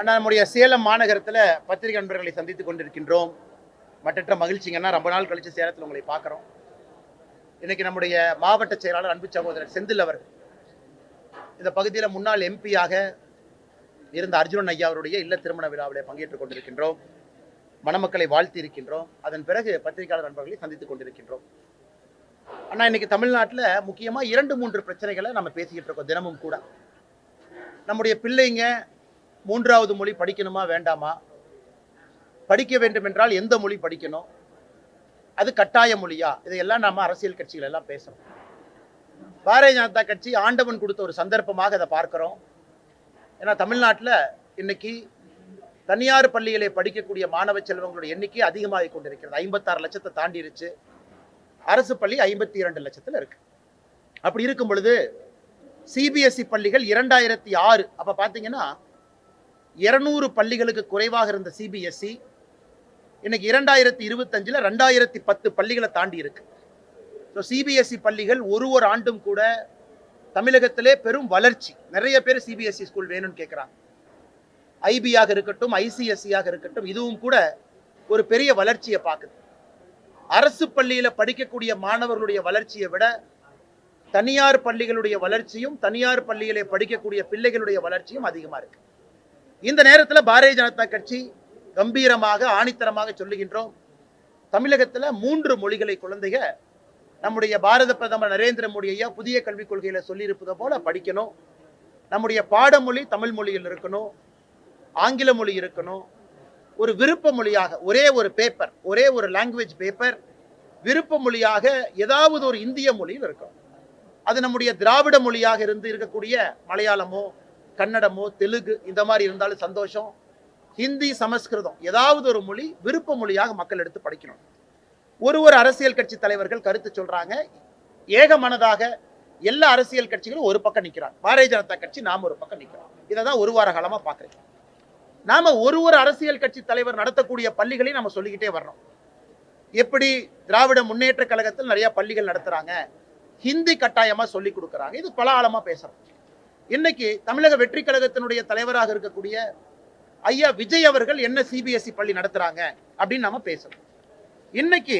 நம்முடைய சேலம் மாநகரத்தில் பத்திரிகை நண்பர்களை சந்தித்துக் கொண்டிருக்கின்றோம். மற்றற்ற மகிழ்ச்சிங்கன்னா ரொம்ப நாள் கழிச்சு சேலத்தில் உங்களை பார்க்குறோம். இன்னைக்கு நம்முடைய மாவட்ட செயலாளர் அன்பு சகோதரர் செந்தில் அவர்கள் இந்த பகுதியில் முன்னாள் எம்பியாக இருந்த அர்ஜுனன் ஐயா அவருடைய இல்ல திருமண விழாவில் பங்கேற்றுக் கொண்டிருக்கின்றோம். மணமக்களை வாழ்த்தி இருக்கின்றோம். அதன் பிறகு பத்திரிகையாளர் நண்பர்களை சந்தித்துக் கொண்டிருக்கின்றோம். ஆனால் இன்னைக்கு தமிழ்நாட்டில் முக்கியமாக 2-3 பிரச்சனைகளை நம்ம பேசிக்கிட்டு இருக்கோம். தினமும் கூட நம்முடைய பிள்ளைங்க 3வது மொழி படிக்கணுமா வேண்டாமா, படிக்க வேண்டும் என்றால் எந்த மொழி படிக்கணும், அது கட்டாய மொழியா, இதையெல்லாம் நாம அரசியல் கட்சிகள் எல்லாம் பேசுறோம். பாரதிய ஜனதா கட்சி ஆண்டவன் கொடுத்த ஒரு சந்தர்ப்பமாக அதை பார்க்கிறோம். ஏன்னா தமிழ்நாட்டில் இன்னைக்கு தனியார் பள்ளிகளை படிக்கக்கூடிய மாணவ செல்வங்களுடைய எண்ணிக்கை அதிகமாகி கொண்டிருக்கிறது. 56 லட்சத்தை தாண்டிருச்சு. அரசு பள்ளி 52 லட்சத்தில் இருக்கு. அப்படி இருக்கும் பொழுது சிபிஎஸ்இ பள்ளிகள் 2006 அப்ப பாத்தீங்கன்னா 200 பள்ளிகளுக்கு குறைவாக இருந்த சிபிஎஸ்இ இன்னைக்கு 2025 2010 பள்ளிகளை தாண்டி இருக்கு. சிபிஎஸ்இ பள்ளிகள் ஒரு ஆண்டும் கூட தமிழகத்திலே பெரும் வளர்ச்சி. நிறைய பேர் சிபிஎஸ்இ ஸ்கூல் வேணும்னு கேட்குறாங்க. ஐபியாக இருக்கட்டும், ஐசிஎஸ்சியாக இருக்கட்டும், இதுவும் கூட ஒரு பெரிய வளர்ச்சியை பார்க்குது. அரசு பள்ளியில படிக்கக்கூடிய மாணவர்களுடைய வளர்ச்சியை விட தனியார் பள்ளிகளுடைய வளர்ச்சியும், தனியார் பள்ளியிலே படிக்கக்கூடிய பிள்ளைகளுடைய வளர்ச்சியும் அதிகமா இருக்கு. இந்த நேரத்தில் பாரதிய ஜனதா கட்சி கம்பீரமாக ஆணித்தரமாக சொல்லுகின்றோம், தமிழகத்தில் 3 மொழிகளை குழந்தைங்க நம்முடைய பாரத பிரதமர் நரேந்திர மோடி ஐயா புதிய கல்விக் கொள்கையில சொல்லியிருப்பது போல படிக்கணும். நம்முடைய பாடமொழி தமிழ் மொழியில் இருக்கணும், ஆங்கில மொழி இருக்கணும். ஒரு விருப்ப மொழியாக ஒரே ஒரு பேப்பர், ஒரே ஒரு லாங்குவேஜ் பேப்பர் விருப்ப மொழியாக ஏதாவது ஒரு இந்திய மொழியில் இருக்கணும். அது நம்முடைய திராவிட மொழியாக இருக்கக்கூடிய மலையாளமோ கன்னடமோ தெலுங்கு இந்த மாதிரி இருந்தாலும் சந்தோஷம். ஹிந்தி, சமஸ்கிருதம் ஏதாவது ஒரு மொழி விருப்ப மொழியாக மக்கள் எடுத்து படிக்கணும். ஒரு அரசியல் கட்சி தலைவர்கள் கருத்து சொல்றாங்க. ஏக மனதாக எல்லா அரசியல் கட்சிகளும் ஒரு பக்கம் நிற்கிறாங்க. பாரதிய ஜனதா கட்சி நாம ஒரு பக்கம் நிற்கிறோம். இதை தான் ஒரு வார காலமா பார்க்குறேன். நாம ஒரு அரசியல் கட்சி தலைவர் நடத்தக்கூடிய பள்ளிகளையும் நம்ம சொல்லிக்கிட்டே வர்றோம். எப்படி திராவிட முன்னேற்ற கழகத்தில் நிறைய பள்ளிகள் நடத்துறாங்க, ஹிந்தி கட்டாயமா சொல்லி கொடுக்குறாங்க. இது பல ஆழமா பேசுறோம். இன்னைக்கு தமிழக வெற்றி கழகத்தினுடைய தலைவராக இருக்கக்கூடிய ஐயா விஜய் அவர்கள் என்ன சிபிஎஸ்இ பள்ளி நடத்துறாங்க அப்படின்னு நாம பேசுறோம். இன்னைக்கு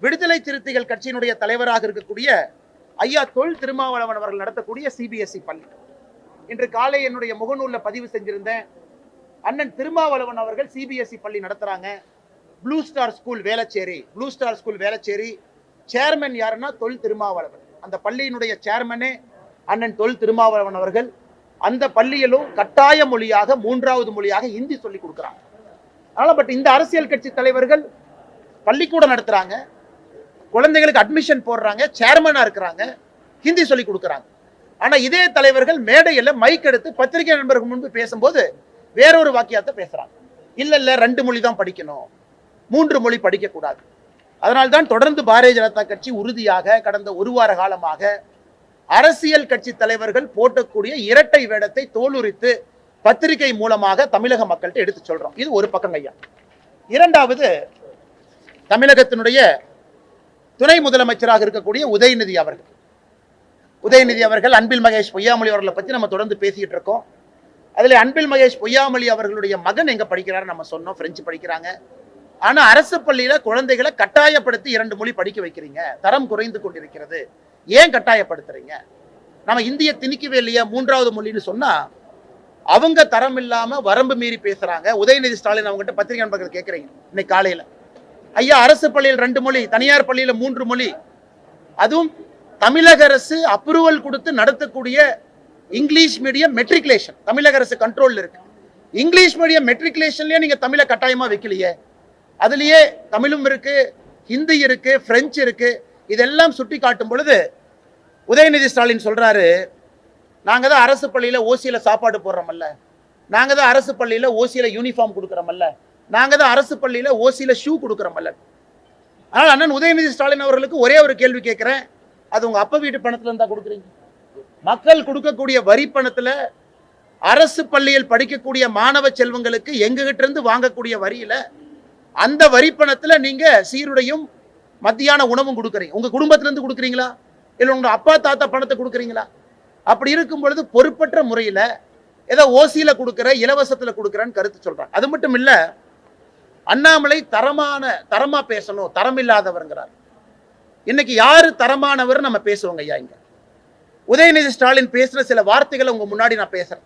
விடுதலை சிறுத்தைகள் கட்சியினுடைய தலைவராக இருக்கக்கூடிய ஐயா தொல் திருமாவளவன் அவர்கள் நடத்தக்கூடிய சிபிஎஸ்இ பள்ளி. இன்று காலை என்னுடைய முகநூல்ல பதிவு செஞ்சிருந்தேன். அண்ணன் திருமாவளவன் அவர்கள் சிபிஎஸ்இ பள்ளி நடத்துறாங்க. Blue star school Velachery, blue star school Velachery chairman யாருன்னா தொல் திருமாவளவன். அந்த பள்ளியினுடைய சேர்மனே அண்ணன் தொல் திருமாவளவன் அவர்கள். அந்த பள்ளியிலும் கட்டாய மொழியாக 3வது மொழியாக ஹிந்தி சொல்லி கொடுக்குறாங்க. அதனால பட் இந்த அரசியல் கட்சி தலைவர்கள் பள்ளிக்கூடம் நடத்துறாங்க, குழந்தைகளுக்கு அட்மிஷன் போடுறாங்க, சேர்மனா இருக்கிறாங்க, ஹிந்தி சொல்லி கொடுக்குறாங்க. ஆனா இதே தலைவர்கள் மேடையில் மைக் எடுத்து பத்திரிகை நண்பர்கள் முன்பு பேசும்போது வேறொரு வாக்கியத்தை பேசுறாங்க. இல்ல 2 மொழி தான் படிக்கணும், 3 மொழி படிக்க கூடாது. அதனால்தான் தொடர்ந்து பாரதிய ஜனதா கட்சி உறுதியாக கடந்த ஒரு வார காலமாக அரசியல் கட்சி தலைவர்கள் போட்டக்கூடிய இரட்டை வேடத்தை தோலுரித்து பத்திரிகை மூலமாக தமிழக மக்கள்கிட்ட எடுத்து சொல்றோம். இது ஒரு பக்கம் ஐயா. 2வது, தமிழகத்தினுடைய துணை முதலமைச்சராக இருக்கக்கூடிய உதயநிதி அவர்கள் அன்பில் மகேஷ் பொய்யாமொழி அவர்களை பத்தி நம்ம தொடர்ந்து பேசிட்டு இருக்கோம். அதுல அன்பில் மகேஷ் பொய்யாமொழி அவர்களுடைய மகன் எங்க படிக்கிறாரு நம்ம சொன்னோம், பிரெஞ்சு படிக்கிறாங்க. ஆனா அரசு பள்ளியில குழந்தைகளை கட்டாயப்படுத்தி 2 மொழி படிக்க வைக்கிறீங்க, தரம் குறைந்து கொண்டிருக்கிறது, ஏன் கட்டாயப்படுத்துறீங்க? நம்ம இந்திய திணிக்கவே இல்லையா 3வது மொழின்னு சொன்னா அவங்க தரம் இல்லாம வரம்பு மீறி பேசுறாங்க. உதயநிதி ஸ்டாலின் அவங்ககிட்ட பத்திரிகை நண்பர்கள் கேட்கறீங்க இன்னைக்கு காலையில, ஐயா அரசு பள்ளியில் 2 மொழி, தனியார் பள்ளியில 3 மொழி, அதுவும் தமிழக அரசு அப்ரூவல் கொடுத்து நடத்தக்கூடிய இங்கிலீஷ் மீடியம் மெட்ரிகுலேஷன் தமிழக அரசு கண்ட்ரோல் இருக்கு. இங்கிலீஷ் மீடியம் மெட்ரிகுலேஷன்லயே நீங்க தமிழை கட்டாயமா வைக்கலையே. அதுலயே தமிழும் இருக்கு, ஹிந்தி இருக்கு, பிரெஞ்சு இருக்கு. இதெல்லாம் சுட்டி காட்டும் பொழுது உதயநிதி ஸ்டாலின் சொல்றாரு, நாங்க தான் அரசு பள்ளியில ஓசியில சாப்பாடு போடுறோமல்ல, நாங்க தான் அரசு பள்ளியில ஓசியில யூனிஃபார்ம் கொடுக்குறோமல்ல, நாங்க தான் அரசு பள்ளியில ஓசியில ஷூ கொடுக்குறோமல்ல. ஆனால் அண்ணன் உதயநிதி ஸ்டாலின் அவர்களுக்கு ஒரே ஒரு கேள்வி கேட்கிறேன், அது உங்க அப்பா வீட்டு பணத்துல இருந்தா கொடுக்குறீங்க? மக்கள் கொடுக்கக்கூடிய வரி பணத்துல அரசு பள்ளியில் படிக்கக்கூடிய மாணவ செல்வங்களுக்கு எங்ககிட்ட இருந்து வாங்கக்கூடிய வரியில அந்த வரி பணத்துல நீங்க சீருடையும் மத்தியான உணவும் கொடுக்குறீங்க. உங்க குடும்பத்துல இருந்து கொடுக்குறீங்களா, இல்ல உங்க அப்பா தாத்தா பணத்தை கொடுக்குறீங்களா? அப்படி இருக்கும் பொழுது பொறுப்பற்ற முறையில ஏதோ ஓசியில கொடுக்குற, இலவசத்துல கொடுக்குறேன்னு கருத்து சொல்றாங்க. அது மட்டும் இல்ல, அண்ணாமலை தரமா பேசணும், தரம் இல்லாதவர்ங்கிறார். இன்னைக்கு யாரு தரமானவர் நம்ம பேசுவோங்க ஐயா. இங்க உதயநிதி ஸ்டாலின் பேசுற சில வார்த்தைகளை உங்க முன்னாடி நான் பேசுறேன்.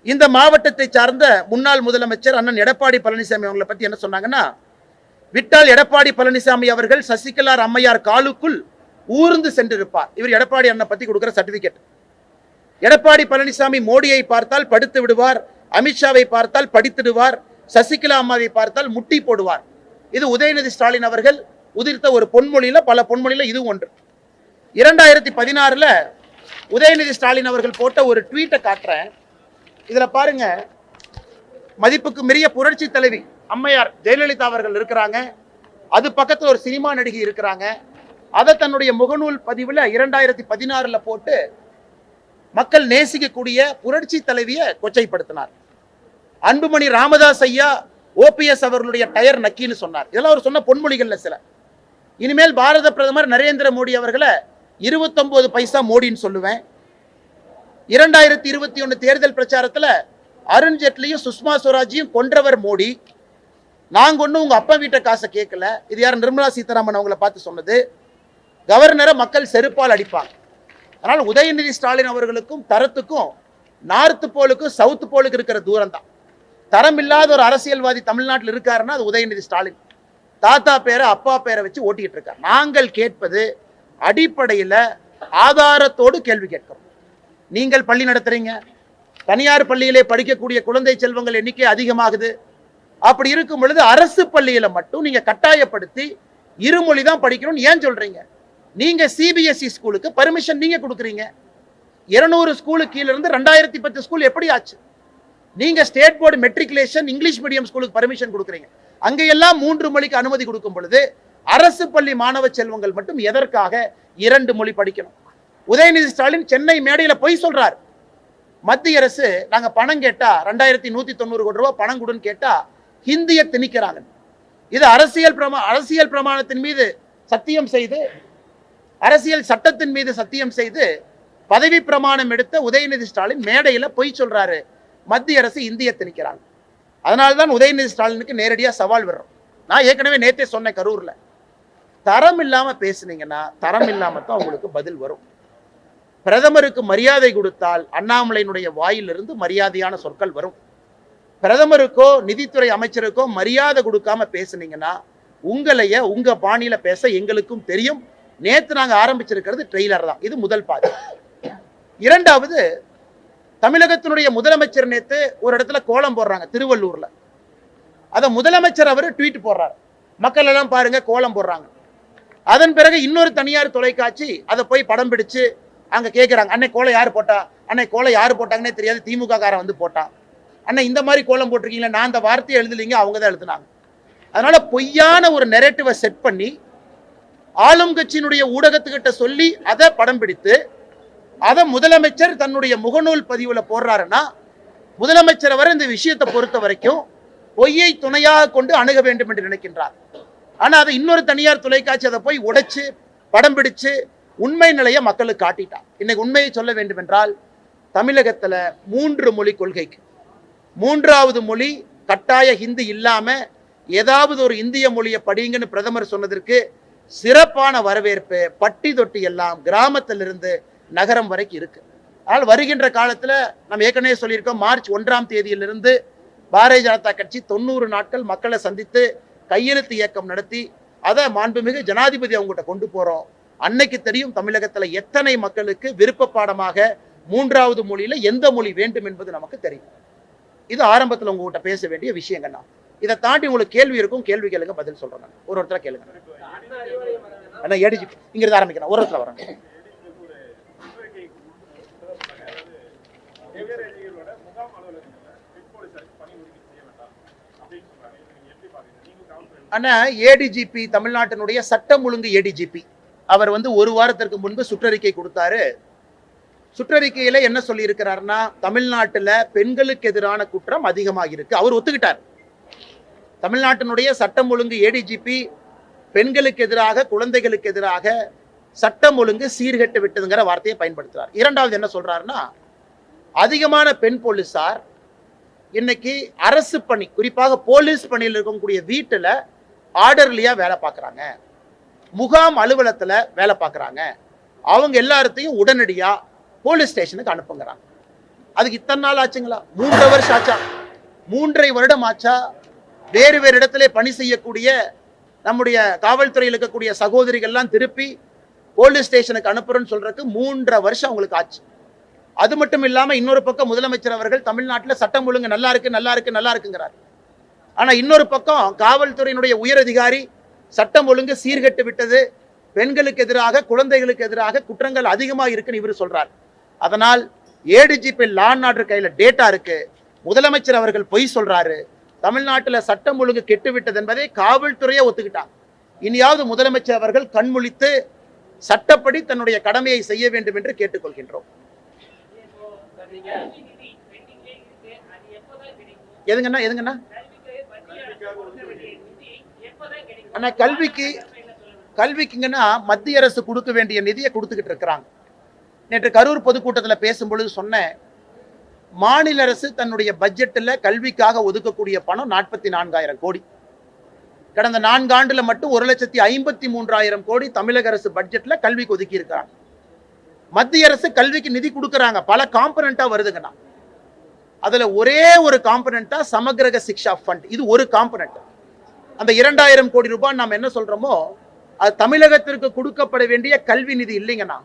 இந்த மாவட்டத்தை சார்ந்த முன்னாள் முதலமைச்சர் அண்ணன் எடப்பாடி பழனிசாமி அவங்களை பத்தி என்ன சொன்னாங்கன்னா, விட்டால் எடப்பாடி பழனிசாமி அவர்கள் சசிகலா அம்மையார் காலுக்குள் ஊர்ந்து சென்றிருப்பார். இவர் எடப்பாடி அண்ணன் பத்தி கொடுக்கிற சர்டிபிகேட். எடப்பாடி பழனிசாமி மோடியை பார்த்தால் படுத்து விடுவார், அமித்ஷாவை பார்த்தால் படித்திடுவார், சசிகலா அம்மாவை பார்த்தால் முட்டி போடுவார். இது உதயநிதி ஸ்டாலின் அவர்கள் உதிர்த்த ஒரு பொன்மொழியில, பல பொன்மொழியில இது ஒன்று. 2016 உதயநிதி ஸ்டாலின் அவர்கள் போட்ட ஒரு ட்வீட்டை காட்டுறேன். இதுல பாருங்க, மதிப்புக்கு மீறிய புரட்சி தலைவி அம்மையார் ஜெயலலிதா அவர்கள் இருக்கிறாங்க, அது பக்கத்தில் ஒரு சினிமா நடிகை இருக்கிறாங்க. அதை தன்னுடைய முகநூல் பதிவுல 2016 போட்டு மக்கள் நேசிக்கக்கூடிய புரட்சி தலைவியை கொச்சைப்படுத்தினார். அன்புமணி ராமதாஸ் ஐயா ஓபிஎஸ் அவர்களுடைய டயர் நக்கின்னு சொன்னார். இதெல்லாம் அவர் சொன்ன பொன்மொழிகள்ல சில. இனிமேல் பாரத பிரதமர் நரேந்திர மோடி அவர்களை 29 பைசா மோடின்னு சொல்லுவேன். 2021 தேர்தல் பிரச்சாரத்தில் அருண் ஜேட்லியும் சுஷ்மா ஸ்வராஜையும் கொன்றவர் மோடி. நாங்க ஒன்றும் உங்க அப்பா வீட்டை காசை கேட்கல. இது யார்? நிர்மலா சீதாராமன் அவங்களை பார்த்து சொன்னது. கவர்னரை மக்கள் செருப்பால் அடிப்பாங்க. அதனால் உதயநிதி ஸ்டாலின் அவர்களுக்கும் தரத்துக்கும் நார்த் போலுக்கும் சவுத் போலுக்கு இருக்கிற தூரம் தான். தரம் இல்லாத ஒரு அரசியல்வாதி தமிழ்நாட்டில் இருக்காருன்னா அது உதயநிதி ஸ்டாலின். தாத்தா பேரை அப்பா பேரை வச்சு ஓட்டிட்டு இருக்கார். நாங்கள் கேட்பது அடிப்படையில் ஆதாரத்தோடு கேள்வி கேட்கிறோம். நீங்கள் பள்ளி நடத்துறீங்க, தனியார் பள்ளியிலே படிக்கக்கூடிய குழந்தை செல்வங்கள் எண்ணிக்கை அதிகமாகுது. அப்படி இருக்கும் பொழுது அரசு பள்ளியில மட்டும் நீங்க கட்டாயப்படுத்தி இருமொழி தான் படிக்கணும்னு ஏன் சொல்றீங்க? நீங்க சிபிஎஸ்இ ஸ்கூலுக்கு பர்மிஷன் நீங்க கொடுக்குறீங்க. 200 ஸ்கூலுக்கு கீழ இருந்து 2010 ஸ்கூல் எப்படி ஆச்சு? நீங்க state board matriculation English medium ஸ்கூலுக்கு பர்மிஷன் கொடுக்குறீங்க. அங்கெல்லாம் 3 மொழிக்கு அனுமதி கொடுக்கும் பொழுது அரசு பள்ளி மாணவ செல்வங்கள் மட்டும் எதற்காக 2 மொழி படிக்கணும்? உதயநிதி ஸ்டாலின் சென்னை மேடையில பொய் சொல்றார். மத்திய அரசு நாங்க பணம் கேட்டா 2190 கோடி ரூபாய் பணம் கொடுன்னு கேட்டா ஹிந்தியை திணிக்கிறாங்க. இது அரசியல் பிரமாணத்தின் மீது சத்தியம் செய்து, அரசியல் சட்டத்தின் மீது சத்தியம் செய்து பதவி பிரமாணம் எடுத்த உதயநிதி ஸ்டாலின் மேடையில பொய் சொல்றாரு. மத்திய அரசு இந்தியை திணிக்கிறாங்க. அதனால்தான் உதயநிதி ஸ்டாலினுக்கு நேரடியா சவால் வர்றோம். நான் ஏற்கனவே நேத்தே சொன்னேன், கரூர்ல தரம் இல்லாம பேசுனீங்கன்னா தரம் இல்லாம தான் உங்களுக்கு பதில் வரும். பிரதமருக்கு மரியாதை கொடுத்தால் அண்ணாமலையினுடைய வாயிலிருந்து மரியாதையான சொற்கள் வரும். பிரதமருக்கோ நிதித்துறை அமைச்சருக்கோ மரியாதை கொடுக்காம பேசுனீங்கன்னா உங்களைய உங்க பாணியில பேச எங்களுக்கும் தெரியும். நேத்து நாங்க ஆரம்பிச்சிருக்கிறது ட்ரெய்லர் தான். இது முதல் பாதி. இரண்டாவது, தமிழகத்தினுடைய முதலமைச்சர் நேத்து ஒரு இடத்துல கோலம் போடுறாங்க திருவள்ளூர்ல. அத முதலமைச்சர் அவர் ட்வீட் போடுறார், மக்கள் எல்லாம் பாருங்க கோலம் போடுறாங்க. அதன் பிறகு இன்னொரு தனியார் தொலைக்காட்சி அதை போய் படம் பிடிச்சு அங்க கேட்கிறாங்க, அன்னை கோலம் யாரு போட்டா? அன்னை கோலம் யாரு போட்டாங்கன்னே தெரியாது, திமுக காரன் வந்து போட்டான். அண்ணா இந்த மாதிரி கோலம் போட்டிருக்கீங்களா? நான் அந்த வார்த்தையை எழுதலீங்க, அவங்க தான் எழுதுனாங்க. அதனால பொய்யான ஒரு நெரேட்டிவை செட் பண்ணி ஆளும் கட்சியினுடைய ஊடகத்துக்கிட்ட சொல்லி அதை படம் பிடித்து அதை முதலமைச்சர் தன்னுடைய முகநூல் பதிவுல போடுறாருன்னா, முதலமைச்சர் அவர் இந்த விஷயத்தை பொறுத்த வரைக்கும் பொய்யை துணையாக கொண்டு அணுக வேண்டும் என்று நினைக்கின்றார். ஆனா அதை இன்னொரு தனியார் தொலைக்காட்சி அதை போய் உடைச்சு படம் பிடிச்சு உண்மை நிலையை மக்களுக்கு காட்டிட்டார். இன்னைக்கு உண்மையை சொல்ல வேண்டும் என்றால், தமிழகத்துல 3 மொழி கொள்கைக்கு 3வது மொழி கட்டாய ஹிந்தி இல்லாம ஏதாவது ஒரு இந்திய மொழியை படிங்கன்னு பிரதமர் சொன்னதற்கு சிறப்பான வரவேற்பு பட்டி தொட்டி எல்லாம் கிராமத்திலிருந்து நகரம் வரைக்கும் இருக்கு. ஆனால் வருகின்ற காலத்துல நம்ம ஏற்கனவே சொல்லியிருக்கோம், மார்ச் 1ஆம் தேதியிலிருந்து பாரதிய ஜனதா கட்சி 90 நாட்கள் மக்களை சந்தித்து கையெழுத்து இயக்கம் நடத்தி அதை மாண்புமிகு ஜனாதிபதி அவங்ககிட்ட கொண்டு போறோம். அன்னைக்கு தெரியும் தமிழகத்துல எத்தனை மக்களுக்கு விருப்ப பாடமாக 3வது மொழியில எந்த மொழி வேண்டும் என்பது நமக்கு தெரியும். இது ஆரம்பத்தில் உங்ககிட்ட பேச வேண்டிய விஷயங்கண்ணா. இதை தாண்டி உங்களுக்கு கேள்வி இருக்கும், கேள்வி கேளுங்க, பதில் சொல்றேன். ஒருத்தர கேளுங்க. ஏடிஜிபி இங்க இருந்து ஆரம்பிக்கிறேன், ஒருத்தர வரேன். ஆனா ஏடிஜிபி தமிழ்நாட்டினுடைய சட்டம் ஒழுங்கு ஏடிஜிபி அவர் வந்து 1 வாரத்திற்கு முன்பு சுற்றறிக்கை கொடுத்தாரு. சுற்றறிக்கையில என்ன சொல்லி இருக்கிறார்னா, தமிழ்நாட்டில் பெண்களுக்கு எதிரான குற்றம் அதிகமாக இருக்கு. அவர் ஒத்துக்கிட்டார். தமிழ்நாட்டினுடைய சட்டம் ஒழுங்கு ஏடிஜிபி பெண்களுக்கு எதிராக குழந்தைகளுக்கு எதிராக சட்டம் ஒழுங்கு சீர்கெட்டு விட்டதுங்கிற வார்த்தையை பயன்படுத்துறார். இரண்டாவது என்ன சொல்றாருன்னா, அதிகமான பெண் போலீசார் இன்னைக்கு அரசு பணி, குறிப்பாக போலீஸ் பணியில் இருக்கக்கூடிய வீட்டில் ஆர்டர்லியா வேலை பார்க்குறாங்க, முகாம் அலுவலகத்தில் வேலை பார்க்குறாங்க. அவங்க எல்லாத்தையும் உடனடியா போலீஸ் ஸ்டேஷனுக்கு அனுப்புங்கிறாங்க. அதுக்கு இத்தனை நாள் ஆச்சுங்களா? 3 வருஷம் ஆச்சா? 3.5 வருடம் ஆச்சா? வேறு வேறு இடத்துல பணி செய்யக்கூடிய நம்முடைய காவல்துறையில் இருக்கக்கூடிய சகோதரிகள்லாம் திருப்பி போலீஸ் ஸ்டேஷனுக்கு அனுப்புறோன்னு சொல்றதுக்கு 3.5 வருஷம் அவங்களுக்கு ஆச்சு. அது மட்டும் இல்லாம இன்னொரு பக்கம் முதலமைச்சர் அவர்கள் தமிழ்நாட்டில் சட்டம் ஒழுங்கு நல்லா இருக்கு நல்லா இருக்கு நல்லா இருக்குங்கிறார். ஆனா இன்னொரு பக்கம் காவல்துறையினுடைய உயர் அதிகாரி சட்டம் ஒழுங்கு சீர்கெட்டு விட்டது, பெண்களுக்கு எதிராக குழந்தைகளுக்கு எதிராக குற்றங்கள் அதிகமாக இருக்குன்னு இவர் சொல்றார். அதனால் ஏடிஜிபி லா அண்ட் ஆர்டர் கையில டேட்டா இருக்கு, முதலமைச்சர் அவர்கள் பொய் சொல்றாரு, தமிழ்நாட்டில் சட்டம் ஒழுங்கு கெட்டுவிட்டது என்பதை காவல்துறையை ஒத்துக்கிட்டாங்க. இனியாவது முதலமைச்சர் அவர்கள் கண்முழித்து சட்டப்படி தன்னுடைய கடமையை செய்ய வேண்டும் என்று கேட்டுக்கொள்கின்றோம். எதுங்கண்ணா எதுங்கண்ணா அண்ணா கல்விக்குங்கன்னா மத்திய அரசு கொடுக்க வேண்டிய நிதியை கொடுத்துக்கிட்டு இருக்கிறாங்க. நேற்று கரூர் பொதுக்கூட்டத்தில் பேசும்பொழுது சொன்னேன், மாநில அரசு தன்னுடைய பட்ஜெட்டில் கல்விக்காக ஒதுக்கக்கூடிய பணம் 44,000 கோடி. கடந்த 4 ஆண்டுல மட்டும் 1,53,000 கோடி தமிழக அரசு பட்ஜெட்ல கல்விக்கு ஒதுக்கி இருக்கிறாங்க. மத்திய அரசு கல்விக்கு நிதி கொடுக்கறாங்க, பல காம்பனண்டா வருதுங்கண்ணா. அதுல ஒரே ஒரு காம்பனண்டா சமகிரக சிக்ஷா ஃபண்ட், இது ஒரு காம்பனண்ட். அந்த 2,000 கோடி ரூபாய் நாம் என்ன சொல்றோமோ அது தமிழகத்திற்கு கொடுக்கப்பட வேண்டிய கல்வி நிதி இல்லைங்கண்ணா.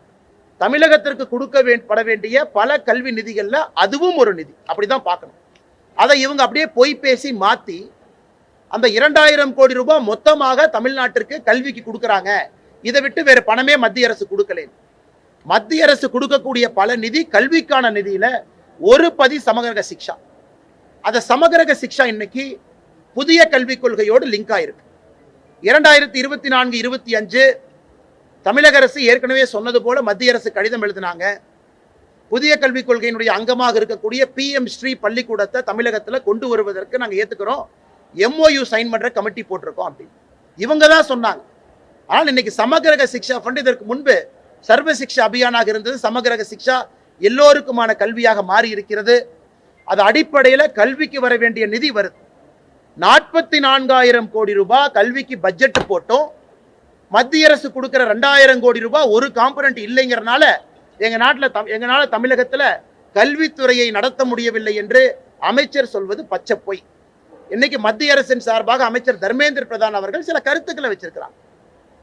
தமிழகத்திற்கு கொடுக்கப்பட வேண்டிய பல கல்வி நிதிகள்ல அதுவும் ஒரு நிதி, அப்படிதான் பார்க்கணும். அதை இவங்க அப்படியே பொய் பேசி மாத்தி அந்த 2,000 கோடி ரூபாய் மொத்தமாக தமிழ்நாட்டிற்கு கல்விக்கு கொடுக்கறாங்க. இதை விட்டு வேற பணமே மத்திய அரசு கொடுக்கல. மத்திய அரசு கொடுக்கக்கூடிய பல நிதி கல்விக்கான நிதியில ஒரு பதி சமகிரக சிக்ஷா. அந்த சமகிரக சிக்ஷா இன்னைக்கு புதிய கல்விக் கொள்கையோடு லிங்க் ஆயிருக்கு. 2024-25 தமிழக அரசு ஏற்கனவே சொன்னது போல மத்திய அரசு கடிதம் எழுதினாங்க. புதிய கல்விக் கொள்கையினுடைய அங்கமாக இருக்கக்கூடிய PM ஸ்ரீ பள்ளிக்கூடத்தை தமிழகத்தில் கொண்டு வருவதற்கு நாங்கள் ஏத்துக்கிறோம், MOU சைன் பண்ற கமிட்டி போட்டிருக்கோம் அப்படின்னு இவங்க தான் சொன்னாங்க. ஆனால் இன்னைக்கு சமகிரக சிக்ஷா ஃபண்ட் இதற்கு முன்பு சர்வ சிக்ஷா அபியானாக இருந்தது, சமகிரக சிக்ஷா எல்லோருக்குமான கல்வியாக மாறி இருக்கிறது. அது அடிப்படையில் கல்விக்கு வர வேண்டிய நிதி வருது. 44,000 கோடி ரூபாய் கல்விக்கு பட்ஜெட் போட்டோம். மத்திய அரசு கொடுக்கிற 2,000 கோடி ரூபாய் ஒரு காம்பனண்ட் இல்லைங்கிறனால எங்களால தமிழகத்தில் கல்வித்துறையை நடத்த முடியவில்லை என்று அமைச்சர் சொல்வது பச்சை பொய். இன்னைக்கு மத்திய அரசின் சார்பாக அமைச்சர் தர்மேந்திர பிரதான் அவர்கள் சில கருத்துக்களை வச்சிருக்கிறாங்க.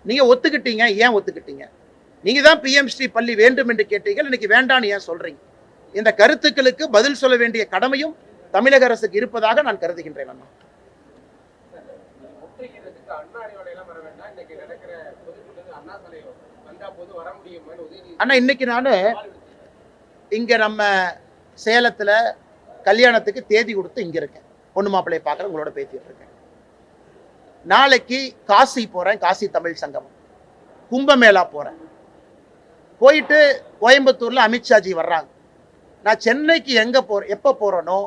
நீங்க ஒத்துக்கிட்டீங்க, ஏன் ஒத்துக்கிட்டீங்க? நீங்க தான் PM ஸ்ரீ பள்ளி வேண்டும் என்று கேட்டீர்கள், இன்னைக்கு வேண்டான்னு ஏன் சொல்றீங்க? இந்த கருத்துக்களுக்கு பதில் சொல்ல வேண்டிய கடமையும் தமிழக அரசுக்கு இருப்பதாக நான் கருதுகின்றேன். அண்ணா இன்னைக்கு நான் இங்க நம்ம சேலத்துல கல்யாணத்துக்கு தேதி கொடுத்து இங்க இருக்கேன், பொண்ணு மாப்பிள்ளையை பார்க்குறேன், உங்களோட பேசிட்டு இருக்கேன். நாளைக்கு காசி போறேன், காசி தமிழ் சங்கமம், கும்பமேளா போறேன். போயிட்டு கோயம்புத்தூர்ல அமித்ஷாஜி வர்றாங்க. நான் சென்னைக்கு எப்போ போறேனோ,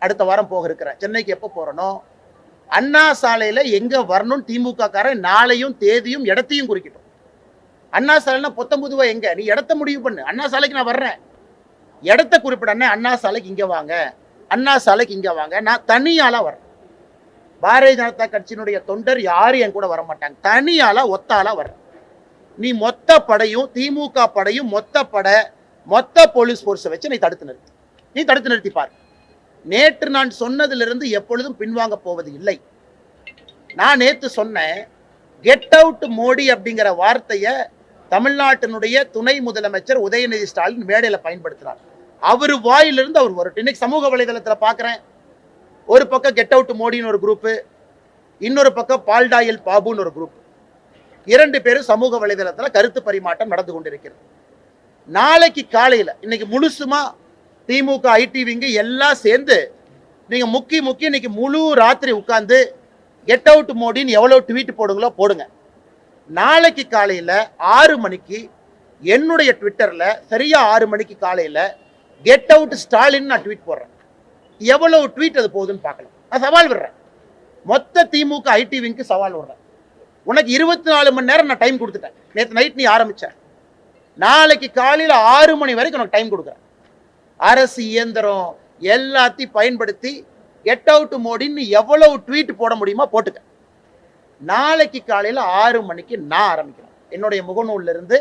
அடுத்த வாரம் போக இருக்கிறேன். சென்னைக்கு எப்போ போறேனோ அண்ணா சாலையில எங்க வரணும் திமுக காரன் நாளையும் தேதியும் இடத்தையும் குறிக்கட்டும். அண்ணா சாலைனா பொத்தம்புதுவா எங்க, நீ இடத்த முடிவு பண்ணு. அண்ணா சாலைக்கு நான் வர்றேன், இடத்த குறிப்பிட. அண்ணா சாலைக்கு இங்க வாங்க, அண்ணா சாலைக்கு இங்க வாங்க. நான் தனியால வர்றேன். பாரதிய ஜனதா கட்சியினுடைய தொண்டர் யாரும் என் கூட வர மாட்டாங்க, தனியால ஒத்தாலா வர்றேன். நீ மொத்த படையும் திமுக படையும் மொத்த போலீஸ் போர்ஸை வச்சு நீ தடுத்து நிறுத்தி பார். நேற்று நான் சொன்னதிலிருந்து எப்பொழுதும் பின்வாங்க போவது இல்லை. நான் நேற்று சொன்னேன், கெட் அவுட் மோடி அப்படிங்கிற வார்த்தையை தமிழ்நாட்டினுடைய துணை முதலமைச்சர் உதயநிதி ஸ்டாலின் மேடையில் பயன்படுத்தினார். அவர் வாயிலிருந்து அவர் வரட்டும். இன்னைக்கு சமூக வலைதளத்தில் பார்க்குறேன், ஒரு பக்கம் கெட் அவுட் மோடின்னு ஒரு குரூப்பு, இன்னொரு பக்கம் பால்டாயில் பாபுன்னு ஒரு குரூப். 2 பேரும் சமூக வலைதளத்தில் கருத்து பரிமாற்றம் நடந்து கொண்டிருக்கிறது. நாளைக்கு காலையில் இன்னைக்கு முழுசுமா திமுக ITவிங்க எல்லாம் சேர்ந்து நீங்க முக்கி இன்னைக்கு முழு ராத்திரி உட்கார்ந்து கெட் அவுட் மோடின்னு எவ்வளவு ட்வீட் போடுங்களோ போடுங்க. நாளைக்கு காலையில் 6 மணிக்கு என்னுடைய ட்விட்டர்ல சரியா 6 மணிக்கு காலையில் கெட் அவுட் ஸ்டாலின் நான் ட்வீட் போடுறேன். எவ்வளவு ட்வீட் அது போகுதுன்னு பார்க்கலாம். நான் சவால் விடுறேன், மொத்த திமுக ITவிங்க்கு சவால் விடுறேன். உனக்கு 24 மணி நேரம் நான் டைம் கொடுத்துட்டேன். நேற்று நைட் நீ ஆரம்பிச்ச, நாளைக்கு காலையில் 6 மணி வரைக்கும் உனக்கு டைம் கொடுக்குறேன். அரசு இயந்திரம் எல்லாத்தையும் பயன்படுத்தி கெட் அவுட் மோடின்னு எவ்வளவு ட்வீட் போட முடியுமா போட்டுக்க. நாளைக்கு காலையில் 6 மணிக்கு நான் ஆரம்பிக்கிறேன். என்னுடைய முகநூல்ல இருந்து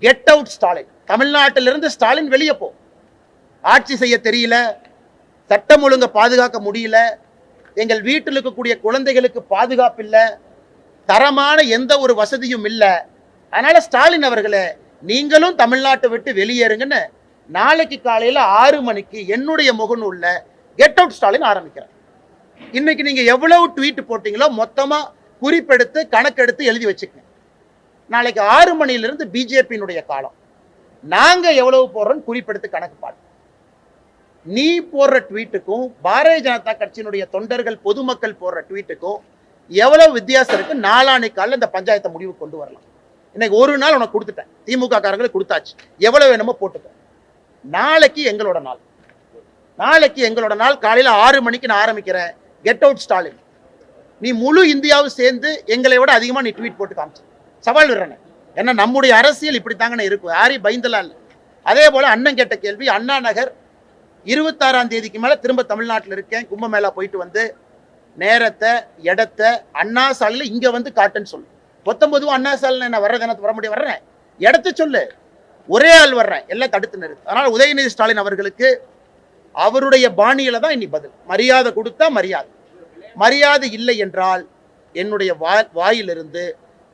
கெட் அவுட் ஸ்டாலின், தமிழ்நாட்டிலிருந்து ஸ்டாலின் வெளியே போ, ஆட்சி செய்ய தெரியல, சட்டம் ஒழுங்க பாதுகாக்க முடியல, எங்கள் வீட்டில் இருக்கக்கூடிய குழந்தைகளுக்கு பாதுகாப்பு இல்லை, தரமான எந்த ஒரு வசதியும் இல்லை, அதனால ஸ்டாலின் அவர்களே நீங்களும் தமிழ்நாட்டை விட்டு வெளியேறுங்கன்னு நாளைக்கு காலையில் 6 மணிக்கு என்னுடைய முகநூல்ல கெட் அவுட் ஸ்டாலின் ஆரம்பிக்கிறேன். இன்னைக்கு நீங்க எவ்வளவு ட்வீட் போட்டீங்களோ மொத்தமா குறிப்பெடுத்து கணக்கெடுத்து எழுதி வச்சுக்கங்க. நாளைக்கு 6 மணியிலிருந்து பிஜேபியினுடைய காலம். நாங்க எவ்வளவு போடுறோம் குறிப்பெடுத்து கணக்கு பாடு. நீ போடுற ட்வீட்டுக்கும் பாரதிய ஜனதா கட்சியினுடைய தொண்டர்கள் பொதுமக்கள் போடுற ட்வீட்டுக்கும் எவ்வளவு வித்தியாசம் இருக்கு. நாளானைக்கு காலையில் இந்த பஞ்சாயத்தை முடிவு கொண்டு வரலாம். இன்னைக்கு ஒரு நாள் உனக்கு கொடுத்துட்டேன், திமுக காரங்களுக்கு கொடுத்தாச்சு, எவ்வளவு வேணுமோ போட்டுக்க. நாளைக்கு எங்களோட நாள், நாளைக்கு எங்களோட நாள். காலையில் 6 மணிக்கு நான் ஆரம்பிக்கிறேன் கெட் அவுட் ஸ்டாலின். நீ முழு இந்தியாவும் சேர்ந்து எங்களை விட அதிகமாக நீ ட்வீட் போட்டு காமிச்சு சவால் விடுறேன். ஏன்னா நம்முடைய அரசியல் இப்படி தாங்கன்னு இருக்கும், யாரையும் பயந்தலாம் இல்லை. அதே போல அண்ணன் கேட்ட கேள்வி, அண்ணா நகர் 26ஆம் தேதிக்கு மேலே திரும்ப தமிழ்நாட்டில் இருக்கேன், கும்பமேளா போயிட்டு வந்து நேரத்தை இடத்தை அண்ணா சாலையில் இங்கே வந்து காட்டுன்னு சொல்லு. 19 அண்ணா சாலையில் என்ன வர்றது, எனக்கு வர முடியும், வர்றேன், இடத்த சொல்லு, ஒரே ஆள் வர்றேன், எல்லாம் தடுத்து நிறுத்து. அதனால் உதயநிதி ஸ்டாலின் அவர்களுக்கு அவருடைய பாணியில தான் இனி பதில். மரியாதை கொடுத்தா மரியாதை, மரியாதை இல்லை என்றால் என்னுடைய வாயிலிருந்து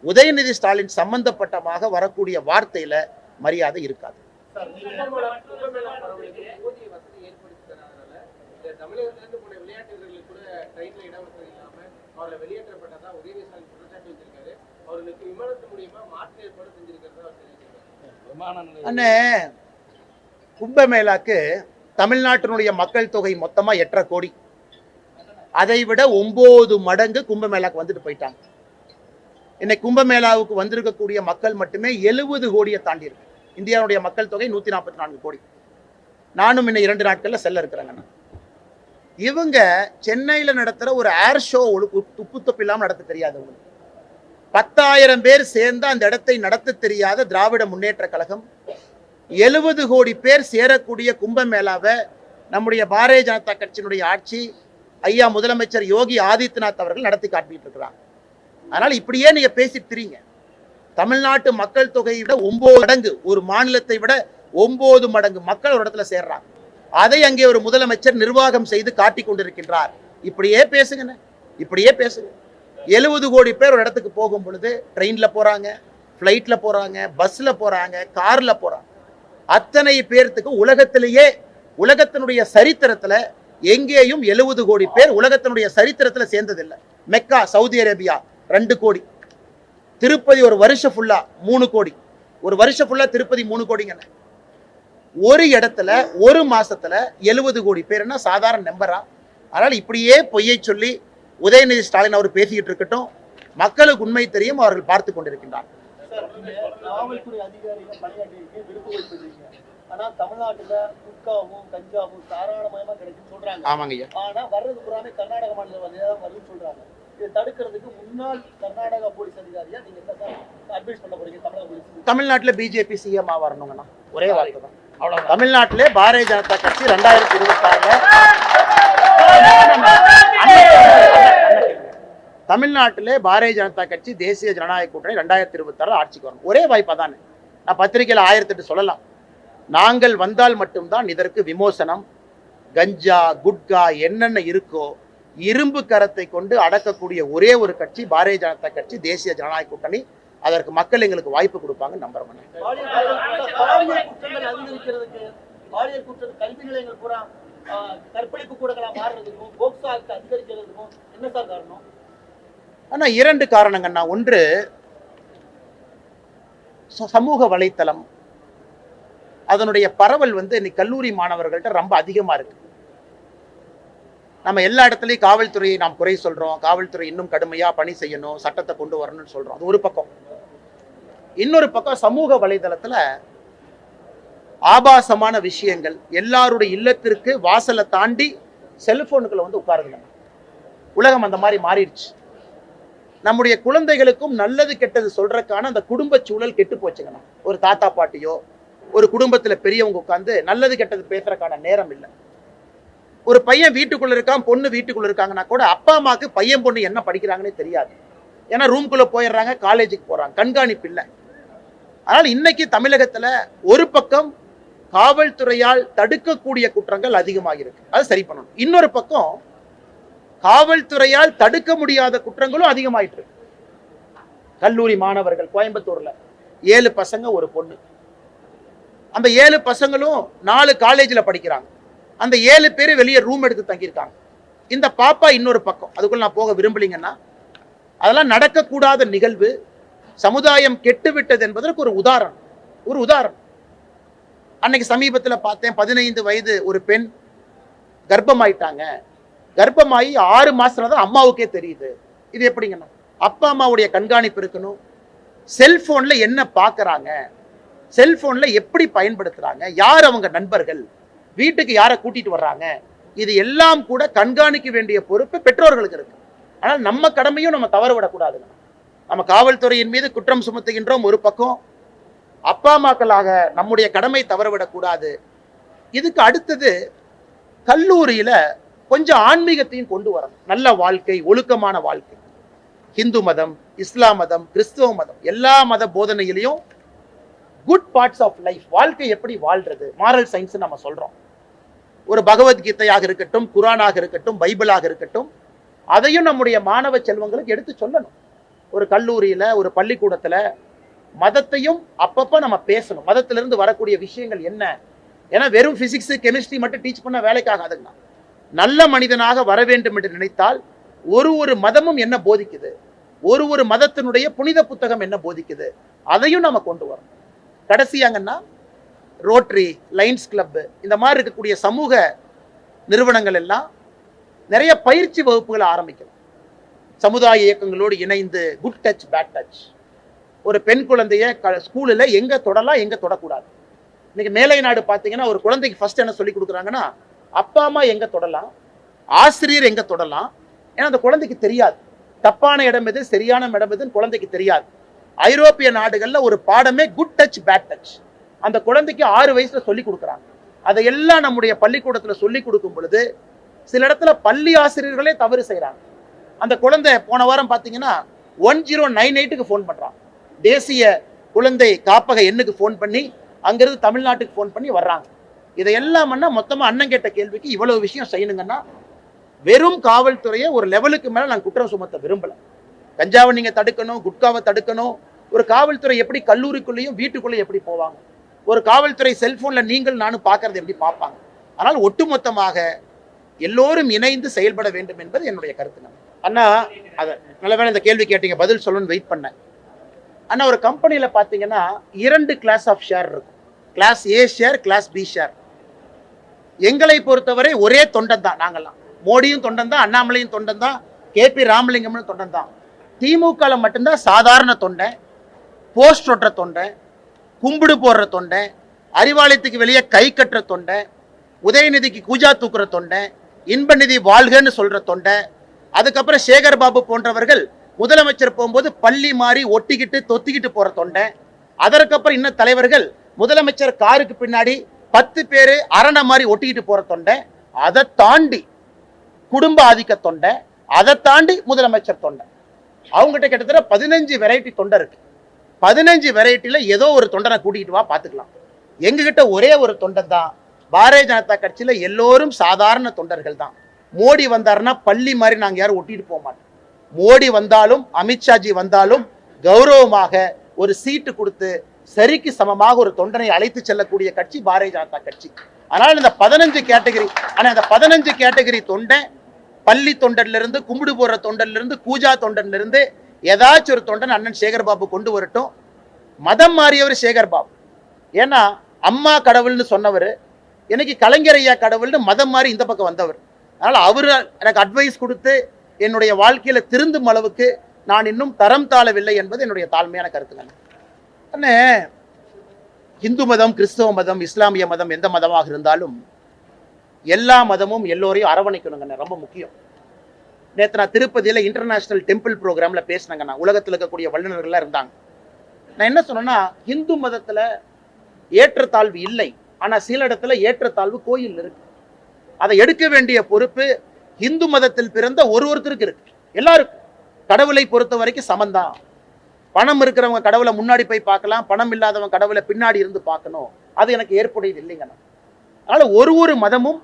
உதயநிதி ஸ்டாலின் சம்பந்தப்பட்டமாக வரக்கூடிய வார்த்தையில மரியாதை இருக்காது. அண்ணே, கும்பமேளாக்கு தமிழ்நாட்டினுடைய மக்கள் தொகை மொத்தமா 8.5 கோடி. அதை விட 9 மடங்கு கும்பமேளாக்கு வந்துட்டு போயிட்டாங்க. இன்னைக்கு கும்பமேளாவுக்கு வந்திருக்கக்கூடிய மக்கள் மட்டுமே 70 கோடியை தாண்டி இருக்கு. இந்தியாவுடைய மக்கள் தொகை 144 கோடி. நானும் இன்னும் 2 நாட்கள்ல செல்ல இருக்கிறாங்க. இவங்க சென்னையில நடத்துற ஒரு ஏர் ஷோ துப்பு தொப்பு இல்லாமல் நடத்த தெரியாது. 10,000 பேர் சேர்ந்து அந்த இடத்தை நடத்த தெரியாத திராவிட முன்னேற்ற கழகம் 70 கோடி பேர் சேரக்கூடிய கும்பமேளாவை நம்முடைய பாரதிய ஜனதா கட்சியினுடைய ஆட்சி ஐயா முதலமைச்சர் யோகி ஆதித்யநாத் அவர்கள் நடத்தி காட்டிட்டு இருக்கிறாங்க. அதனால இப்படியே நீங்க பேசிட்டு தெரியுங்க. தமிழ்நாட்டு மக்கள் தொகையை விட 9 மடங்கு, ஒரு மாநிலத்தை விட 9 மடங்கு மக்கள் ஒரு இடத்துல சேர்றாங்க. அதை அங்கே ஒரு முதலமைச்சர் நிர்வாகம் செய்து காட்டி கொண்டிருக்கின்றார். இப்படியே பேசுங்க, இப்படியே பேசுங்க. 70 கோடி பேர் ஒரு இடத்துக்கு போகும் பொழுது ட்ரெயின்ல போறாங்க, பிளைட்ல போறாங்க, பஸ்ல போறாங்க, கார்ல போறாங்க. அத்தனை பேர்த்துக்கு உலகத்திலேயே, உலகத்தினுடைய சரித்திரத்துல எங்கேயும் 70 கோடி பேர் உலகத்தினுடைய சரித்திரத்துல சேர்ந்ததில்லை. மெக்கா சவுதி அரேபியா 2 கோடி, திருப்பதி ஒரு வருஷம் ஃபுல்லா 3 கோடி, ஒரு வருஷம் ஃபுல்லா திருப்பதி 3 கோடிங்க. ஒரு இடத்துல ஒரு மாசத்துல 70 கோடி பேர்னா சாதாரண நம்பரா? அதனால இப்படியே பொய்யை சொல்லி உதயநிதி ஸ்டாலின் அவர் பேசிக்கிட்டு இருக்கட்டும். மக்களுக்கு உண்மை தெரியும், அவர்கள் பார்த்து கொண்டிருக்கின்றார். காவல்துறை அதிகாரிகள் பணியாற்றிருக்கு, விருப்பம் பெற்றிருக்கீங்க. ஆனா தமிழ்நாட்டுல குட்காவும் கஞ்சாவும் தாராளமயமா கிடைக்குன்னு சொல்றாங்க. ஆமாங்க ஐயா. ஆனா வர்றது புறாமே கர்நாடக மாநிலம் வருதுன்னு சொல்றாங்க. இதை தடுக்கிறதுக்கு முன்னாள் கர்நாடகா போலீஸ் அதிகாரியா நீங்க என்ன அட்வைஸ் பண்ண போறீங்க? தமிழக போலீஸ் தமிழ்நாட்டுல பிஜேபி சிஎம் வரணுங்கண்ணா, ஒரே வார்த்தை தான். தமிழ்நாட்டிலே பாரதிய ஜனதா கட்சி 2026 தமிழ்நாட்டிலே பாரதிய ஜனதா கட்சி தேசிய ஜனநாயக கூட்டணி 2026 ஆட்சிக்கு வரும். ஒரே வாய்ப்பா தானே. நான் பத்திரிகையில் 1008 சொல்லலாம். நாங்கள் வந்தால் மட்டும்தான் இதற்கு விமோசனம். கஞ்சா குட்கா என்னென்ன இருக்கோ இரும்பு கரத்தை கொண்டு அடக்கக்கூடிய ஒரே ஒரு கட்சி பாரதிய ஜனதா கட்சி, தேசிய ஜனநாயக கூட்டணி. அதற்கு மக்கள் எங்களுக்கு வாய்ப்பு கொடுப்பாங்க, நம்புறேன். கல்வி நிலையங்கள் பூரா கற்பழிப்பு கூடங்களா மாறுறதுக்கும் போக்சோ ஆக்ட் அதிகரிக்கிறதுக்கும் என்ன சார் காரணம்? ஆனா 2 காரணங்கண்ணா. ஒன்று, சமூக வலைத்தளம், அதனுடைய பரவல் இன்னைக்கு கல்லூரி மாணவர்கள்ட்ட ரொம்ப அதிகமா இருக்கு. நம்ம எல்லா இடத்துலையும் காவல்துறையை நாம் குறை சொல்றோம், காவல்துறை இன்னும் கடுமையா பணி செய்யணும், சட்டத்தை கொண்டு வரணும்னு சொல்றோம். அது ஒரு பக்கம். இன்னொரு பக்கம் சமூக வலைதளத்துல ஆபாசமான விஷயங்கள் எல்லாருடைய இல்லத்திற்கு வாசலை தாண்டி செல்போனுக்குள்ள உட்காருதுங்க. உலகம் அந்த மாதிரி மாறிடுச்சு. நம்முடைய குழந்தைகளுக்கும் நல்லது கெட்டது சொல்றதுக்கான அந்த குடும்ப சூழல் கெட்டு போச்சுங்கண்ணா. ஒரு தாத்தா பாட்டியோ ஒரு குடும்பத்துல பெரியவங்க உட்காந்து நல்லது கெட்டது பேசுறதுக்கான நேரம் இல்லை. ஒரு பையன் வீட்டுக்குள்ள இருக்கான், பொண்ணு வீட்டுக்குள்ள இருக்காங்கன்னா கூட அப்பா அம்மாவுக்கு பையன் பொண்ணு என்ன படிக்கிறாங்கன்னே தெரியாது. ஏன்னா ரூம்குள்ள போயிடுறாங்க, காலேஜுக்கு போறாங்க, கண்காணிப்பு இல்லை. ஆனால் இன்னைக்கு தமிழகத்துல ஒரு பக்கம் காவல்துறையால் தடுக்கக்கூடிய குற்றங்கள் அதிகமாக இருக்கு, அது சரி பண்ணணும். இன்னொரு பக்கம் காவல்துறையால் தடுக்க முடியாத குற்றங்களும் அதிகமாயிட்டு இருக்கு. கல்லூரி மாணவர்கள் கோயம்புத்தூர்ல 7 பசங்க ஒரு பொண்ணு, அந்த 7 பசங்களும் 4 காலேஜில் படிக்கிறாங்க. அந்த 7 பேர் வெளியே ரூம் எடுத்து தங்கியிருக்காங்க. இந்த பாப்பா இன்னொரு பக்கம், அதுக்குள்ள நான் போக விரும்பலீங்கன்னா, அதெல்லாம் நடக்கக்கூடாத நிகழ்வு, சமுதாயம் கெட்டுவிட்டது என்பதற்கு ஒரு உதாரணம். அன்னைக்கு சமீபத்தில் பார்த்தேன், 15 வயது ஒரு பெண் கர்ப்பமாயிட்டாங்க. கர்ப்பமாயி 6 மாசத்துல தான் அம்மாவுக்கே தெரியுது. இது எப்படிங்கண்ணா? அப்பா அம்மாவுடைய கண்காணிப்பு இருக்கணும். செல்போன்ல என்ன பார்க்கறாங்க, செல்போன்ல எப்படி பயன்படுத்துறாங்க, யார் அவங்க நண்பர்கள், வீட்டுக்கு யாரை கூட்டிட்டு வர்றாங்க, இது எல்லாம் கூட கண்காணிக்க வேண்டிய பொறுப்பு பெற்றோர்களுக்கு இருக்கு. ஆனால் நம்ம கடமையும் நம்ம தவற விடக்கூடாதுங்க. நம்ம காவல்துறையின் மீது குற்றம் சுமத்துகின்றோம் ஒரு பக்கம், அப்பா அம்மாக்களாக நம்முடைய கடமை தவறவிடக்கூடாது. இதுக்கு அடுத்தது கல்லூரியில கொஞ்சம் ஆன்மீகத்தையும் கொண்டு வரணும். நல்ல வாழ்க்கை, ஒழுக்கமான வாழ்க்கை. ஹிந்து மதம், இஸ்லாம் மதம், கிறிஸ்துவ மதம், எல்லா மத போதனையிலையும் குட் பார்ட்ஸ் ஆஃப் லைஃப், வாழ்க்கை எப்படி வாழ்றது, மாரல் சயின்ஸ் நம்ம சொல்றோம். ஒரு பகவத்கீதையாக இருக்கட்டும், குரானாக இருக்கட்டும், பைபிளாக இருக்கட்டும், அதையும் நம்முடைய மாணவ செல்வங்களுக்கு எடுத்து சொல்லணும். ஒரு கல்லூரியில, ஒரு பள்ளிக்கூடத்துல மதத்தையும் அப்பப்ப நம்ம பேசணும். மதத்திலிருந்து வரக்கூடிய விஷயங்கள் என்ன? ஏன்னா வெறும் பிசிக்ஸ் கெமிஸ்ட்ரி மட்டும் டீச் பண்ண வேலைக்காகாதுங்க. நல்ல மனிதனாக வர வேண்டும் என்று நினைத்தால் ஒரு மதமும் என்ன போதிக்குது, ஒரு மதத்தினுடைய புனித புத்தகம் என்ன போதிக்குது, அதையும் நம்ம கொண்டு வரணும். கடைசியாங்கன்னா ரோட்டரி, லயன்ஸ் கிளப், இந்த மாதிரி இருக்கக்கூடிய சமூக நிறுவனங்கள் எல்லாம் நிறைய பயிற்சி வகுப்புகளை ஆரம்பிக்கலாம். சமுதாய இயக்கங்களோடு இணைந்து குட் டச் பேட் டச். ஒரு பெண் குழந்தைய ஸ்கூலில் எங்க தொடலாம், எங்க தொடக்கூடாது. இன்னைக்கு மேலை நாடு பார்த்தீங்கன்னா ஒரு குழந்தைக்கு ஃபர்ஸ்ட் என்ன சொல்லி கொடுக்குறாங்கன்னா, அப்பா அம்மா எங்க தொடலாம், ஆசிரியர் எங்க தொடலாம். ஏன்னா அந்த குழந்தைக்கு தெரியாது தப்பான இடம் எது, சரியான இடம் எதுன்னு குழந்தைக்கு தெரியாது. ஐரோப்பிய நாடுகள்ல ஒரு பாடமே குட் டச் பேட் டச், அந்த குழந்தைக்கு 6 வயசுல சொல்லி கொடுக்குறாங்க. அதையெல்லாம் நம்முடைய பள்ளிக்கூடத்துல சொல்லி கொடுக்கும் பொழுது சில இடத்துல பள்ளி ஆசிரியர்களே தவறு செய்யறாங்க. அந்த குழந்தை போன வாரம் பாத்தீங்கன்னா 1098க்கு போன் பண்றான், தேசிய குழந்தை காப்பக எண்ணுக்கு போன் பண்ணி அங்கிருந்து தமிழ்நாட்டுக்கு போன் பண்ணி வர்றாங்க. இதையெல்லாம் மொத்தமா அண்ணன் கேட்ட கேள்விக்கு இவ்வளவு விஷயம் செய்யணுங்கன்னா, வெறும் காவல்துறையை ஒரு லெவலுக்கு மேல நான் குற்றம் சுமத்த விரும்பல. கஞ்சாவை நீங்க தடுக்கணும், குட்காவை தடுக்கணும். ஒரு காவல்துறை எப்படி கல்லூரிக்குள்ளேயும் வீட்டுக்குள்ளேயும் எப்படி போவாங்க, ஒரு காவல்துறை செல்போன்ல நீங்கள் நானும் பார்க்கறது எப்படி பார்ப்பாங்க. ஆனால் ஒட்டுமொத்தமாக எல்லோரும் இணைந்து செயல்பட வேண்டும் என்பது என்னுடைய கருத்து. அண்ணா, அதை நல்ல வேலை இந்த கேள்வி கேட்டீங்க, பதில் சொல்லணும்னு வெயிட் பண்ணேன். அண்ணா, ஒரு கம்பெனியில பாத்தீங்கன்னா 2 கிளாஸ் ஆஃப் ஷேர் இருக்கும், கிளாஸ் ஏ ஷேர், கிளாஸ் பி ஷேர். எங்களை பொறுத்தவரை ஒரே தொண்டன் தான் நாங்கெல்லாம். மோடியும் தொண்டன் தான், அண்ணாமலையும் தொண்டன் தான், KP ராமலிங்கமும் தொண்டன் தான். திமுக மட்டும்தான் சாதாரண தொண்டன், போஸ்ட் ஒட்டுற தொண்டன், கும்பிடு போடுற தொண்டன், அறிவாலயத்துக்கு வெளியே கை கட்டுற தொண்டன், உதயநிதிக்கு கூஜா தூக்குற தொண்டன், இன்ப நிதி வாழ்கன்னு சொல்ற தொண்டன். அதுக்கப்புறம் சேகர் பாபு போன்றவர்கள் முதலமைச்சர் போகும்போது பள்ளி மாறி ஒட்டிக்கிட்டு தொத்திக்கிட்டு போற தொண்டன். அதற்கப்புறம் இன்னும் தலைவர்கள் முதலமைச்சர் காருக்கு பின்னாடி 10 பேரு அரணை மாதிரி ஒட்டிக்கிட்டு போற தொண்டன். அதை தாண்டி குடும்ப ஆதிக்க தொண்டை, அதை தாண்டி முதலமைச்சர் தொண்டை. அவங்ககிட்ட கிட்டத்தட்ட 15 வெரைட்டி தொண்டை இருக்கு. 15 வெரைட்டில ஏதோ ஒரு தொண்டனை கூட்டிகிட்டு வா பார்த்துக்கலாம். எங்ககிட்ட ஒரே ஒரு தொண்டன் தான். பாரதிய ஜனதா கட்சியில எல்லோரும் சாதாரண தொண்டர்கள் தான். மோடி வந்தாருன்னா பள்ளி மாதிரி நாங்க யாரும் ஒட்டிட்டு போக மாட்டோம். மோடி வந்தாலும் அமித்ஷாஜி வந்தாலும் கௌரவமாக ஒரு சீட்டு கொடுத்து சரிக்கு சமமாக ஒரு தொண்டனை அழைத்து செல்லக்கூடிய கட்சி பாரதிய ஜனதா கட்சி. அதனால இந்த 15 கேட்டகரி, ஆனா இந்த 15 கேட்டகரி தொண்டை, பள்ளி தொண்டர்ல இருந்து, கும்பிடு போடுற தொண்டர்ல இருந்து, கூஜா தொண்டர்ல இருந்து ஏதாச்சும் ஒரு தொண்டன் அண்ணன் சேகர் பாபு கொண்டு வரட்டும். மதம் மாறியவர் சேகர் பாபு. ஏன்னா அம்மா கடவுள்னு சொன்னவர் எனக்கு கலைஞர் ஐயா கடவுள்னு மதம் மாறி இந்த பக்கம் வந்தவர். அதனால அவரு எனக்கு அட்வைஸ் கொடுத்து என்னுடைய வாழ்க்கையில திருந்தும் அளவுக்கு நான் இன்னும் தரம் தாழவில்லை என்பது என்னுடைய தாழ்மையான கருத்துங்க. அண்ணே, இந்து மதம், கிறிஸ்தவ மதம், இஸ்லாமிய மதம், எந்த மதமாக இருந்தாலும் எல்லா மதமும் எல்லோரையும் அரவணைக்கணுங்க, ரொம்ப முக்கியம். நேற்று நான் திருப்பதியில் இன்டர்நேஷனல் டெம்பிள் ப்ரோக்ராமில் பேசினேங்கண்ணா. உலகத்தில் இருக்கக்கூடிய வல்லுநர்கள்லாம் இருந்தாங்க. நான் என்ன சொன்னேன்னா, இந்து மதத்தில் ஏற்றத்தாழ்வு இல்லை. ஆனா சில இடத்துல ஏற்றத்தாழ்வு கோயில் இருக்கு. அதை எடுக்க வேண்டிய பொறுப்பு இந்து மதத்தில் பிறந்த ஒருத்தருக்கு இருக்கு. எல்லாருக்கும் கடவுளை பொறுத்த வரைக்கும் சமந்தான். பணம் இருக்கிறவங்க கடவுளை முன்னாடி போய் பார்க்கலாம், பணம் இல்லாதவங்க கடவுளை பின்னாடி இருந்து பார்க்கணும். அது எனக்கு ஏற்புடையது இல்லைங்க. அதனால ஒரு மதமும்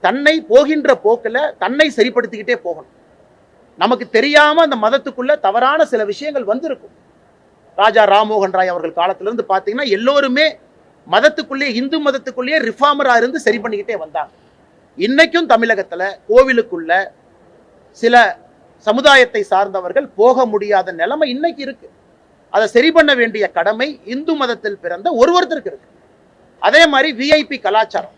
தன்னை போகின்ற போக்கில் தன்னை சரிப்படுத்திக்கிட்டே போகணும். நமக்கு தெரியாம அந்த மதத்துக்குள்ள தவறான சில விஷயங்கள் வந்திருக்கும். ராஜா ராம்மோகன் ராய் அவர்கள் காலத்திலிருந்து பார்த்தீங்கன்னா எல்லோருமே மதத்துக்குள்ளேயே, இந்து மதத்துக்குள்ளேயே ரிஃபார்மரா இருந்து சரி பண்ணிக்கிட்டே வந்தாங்க. இன்னைக்கும் தமிழகத்துல கோவிலுக்குள்ள சில சமுதாயத்தை சார்ந்தவர்கள் போக முடியாத நிலைமை இன்னைக்கு இருக்கு. அதை சரி பண்ண வேண்டிய கடமை இந்து மதத்தில் பிறந்த ஒருத்தருக்கு இருக்கு. அதே மாதிரி விஐபி கலாச்சாரம்.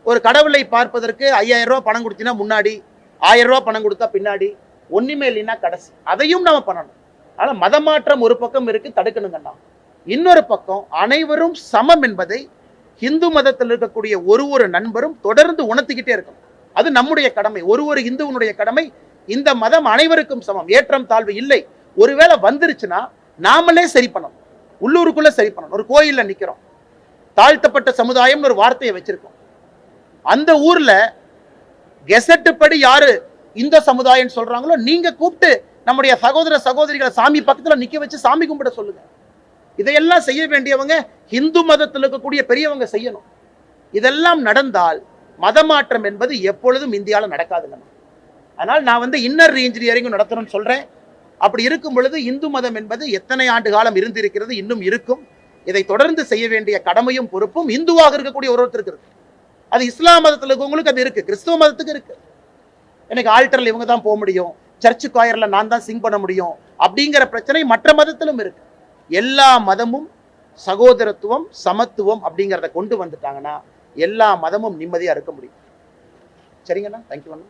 ஒரு கடவுளை பார்ப்பதற்கு 5000 ரூபாய் பணம் கொடுத்தீங்கன்னா முன்னாடி, 1000 ரூபாய் பணம் கொடுத்தா பின்னாடி, ஒண்ணுமே இல்லைன்னா கடைசி. அதையும் நம்ம பண்ணணும். ஆனா மதமாற்றம் ஒரு பக்கம் இருக்கு, தடுக்கணுங்கண்ணா. இன்னொரு பக்கம் அனைவரும் சமம் என்பதை இந்து மதத்தில் இருக்கக்கூடிய ஒரு நண்பரும் தொடர்ந்து உணர்த்திக்கிட்டே இருக்கணும். அது நம்முடைய கடமை, ஒரு இந்துவனுடைய கடமை. இந்த மதம் அனைவருக்கும் சமம், ஏற்றம் தாழ்வு இல்லை. ஒருவேளை வந்துருச்சுன்னா நாமளே சரி பண்ணணும், உள்ளூருக்குள்ள சரி பண்ணணும். ஒரு கோயில்ல நிக்கிறோம், தாழ்த்தப்பட்ட சமுதாயம் ஒரு வார்த்தையை வச்சிருக்கோம். அந்த ஊர்ல கெசட் படி யாரு இந்த சமுதாயம் சொல்றாங்களோ நீங்க கூப்பிட்டு நம்முடைய சகோதர சகோதரிகளை சாமி பக்கத்துல நிக்க வச்சு சாமி கும்பிட சொல்லுங்க. இதையெல்லாம் செய்ய வேண்டியவங்க இந்து மதத்தில் இருக்கக்கூடிய பெரியவங்க செய்யணும். இதெல்லாம் நடந்தால் மதமாற்றம் என்பது எப்பொழுதும் இந்தியாவில் நடக்காதுங்க. அதனால் நான் இன்னர் ரீஇன்ஜினியரிங் நடத்தணும்னு சொல்றேன். அப்படி இருக்கும் பொழுது இந்து மதம் என்பது எத்தனை ஆண்டு காலம் இருந்திருக்கிறது, இன்னும் இருக்கும். இதை தொடர்ந்து செய்ய வேண்டிய கடமையும் பொறுப்பும் இந்துவாக இருக்கக்கூடிய ஒருத்தருக்கு இருக்கு. அது இஸ்லாம் மதத்தில் இருக்கவங்களுக்கு அது இருக்கு, கிறிஸ்துவ மதத்துக்கு இருக்கு. எனக்கு ஆல்டர்ல இவங்க தான் போக முடியும், சர்ச்சு காயர்ல நான் தான் சிங் பண்ண முடியும் அப்படிங்கிற பிரச்சனை மற்ற மதத்திலும் இருக்கு. எல்லா மதமும் சகோதரத்துவம், சமத்துவம் அப்படிங்கிறத கொண்டு வந்துட்டாங்கன்னா எல்லா மதமும் நிம்மதியா இருக்க முடியும். சரிங்கண்ணா, தேங்க்யூ.